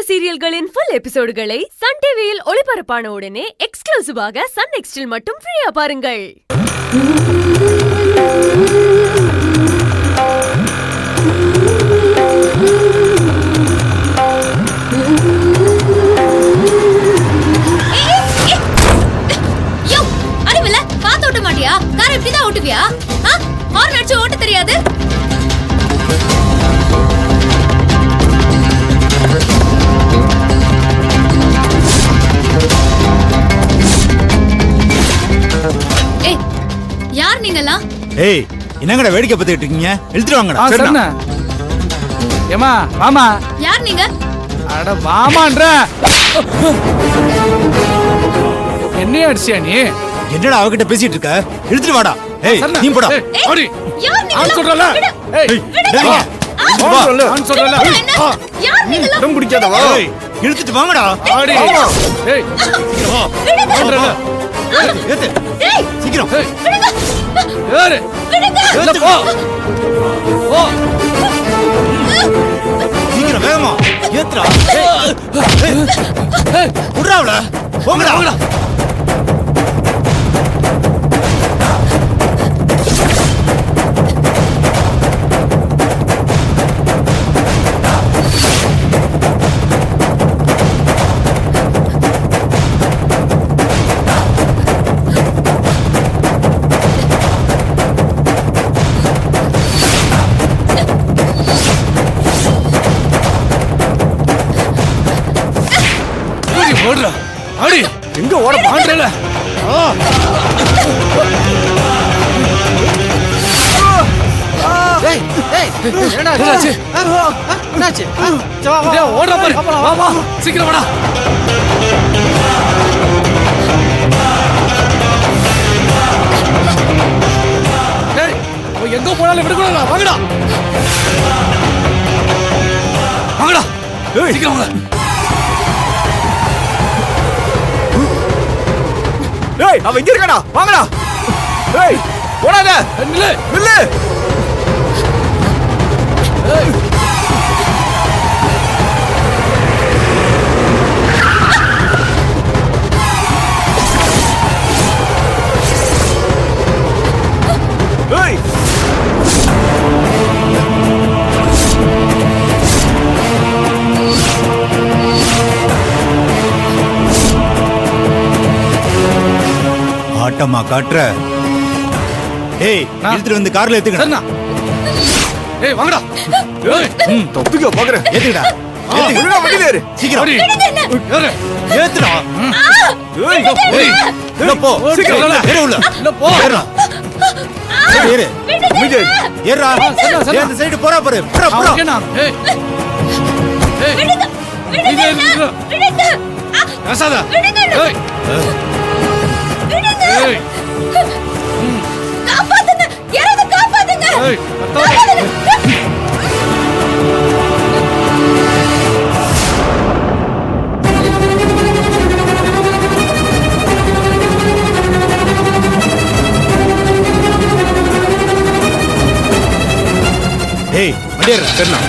சீரியல்களின் full எபிசோடுகளை Sun டிவியில் ஒளிபரப்பான உடனே எக்ஸ்க்ளூசிவாக சன் நெக்ஸ்டில் மட்டும் ஃப்ரீயா பாருங்கள். கார் எப்படிதான் ஓட்டுவியா? ஹார்ன் அடிச்சு ஓட்ட தெரியாது? ஏய், யார் நீங்கலாம்? ஏய், என்னங்கடா வேடிக்கை பார்த்துட்டு இருக்கீங்க? இழுத்துட்டு வாங்கடா. சரிண்ணா. ஏமா மாமா. யார் நீங்க? அட மாமான்ற. என்ன அடிச்சியா நீ? என்னடா அவகிட்ட பேசிட்டு இருக்க? இழுத்துட்டு வாடா. ஏய், நீ போடா. ஓடி. யார் நீங்க? நான் சொல்றல. ஏய், டேய். வா சொல்ல. நான் சொல்றல. யார் நீங்க? இடம் பிடிக்காத வா. ஏய், இழுத்துட்டு வாங்கடா. ஆடி. ஏய், சீக்கிரம் வா. சொல்றல. ஏத்து. ஏய், சீக்கிரம். ஏறு. இல்ல போ. போ. சீக்கிரம் வேகமா. ஏத்துடா. ஏய். குடுறாவல. போங்கடா. போங்கடா. ஓடுறா. ஆடி. எங்க ஓட பான்றல? ஏய் ஏய் என்னாச்சு? என்னாச்சு? டேய் ஓடுற பாரு. வா வா. சீக்கிரம் வாடா. டேய், அவ எங்க போனாலும் விடக்கூடாதா? வாங்கடா. வாங்கடா. ஏய், சீக்கிரம் வாங்க. ஏய், அவ இங்க இருக்கடா. வாங்கடா. ஏய், ஓடாத. நில்லு. நில்லு. ஏய். ஏய். ஆட்டமா காட்டுற. ஏய், இழுத்துட்டு வந்து கார்ல ஏத்துக்கடா. சரிண்ணா. ஏய் வாங்கடா. ஏய், தப்பிக்க பாக்குற. ஏத்துக்கடா. ஏத்துக்கடா வண்டில ஏறு. சீக்கிரம். ஓடி. ஏறு. ஏத்துடா. ஏய், ஏய். உள்ள போ. சீக்கிரம் ஓடி. ஏறு உள்ள. இல்ல போ. ஏறுடா. ஏறு. மீது. ஏறுடா. சரிடா. இந்த சைடு போறா பாரு. போடா போடா. ஓகேண்ணா. ஏய். ஏய். விடுங்க. விடுங்க. பேசாத. ஏய். ஏய். காப்பாத்துங்க. யாராவது காப்பாத்துங்க. ஏய், அத்தா. ஏய், வண்டி ஏறு. சரிண்ணா.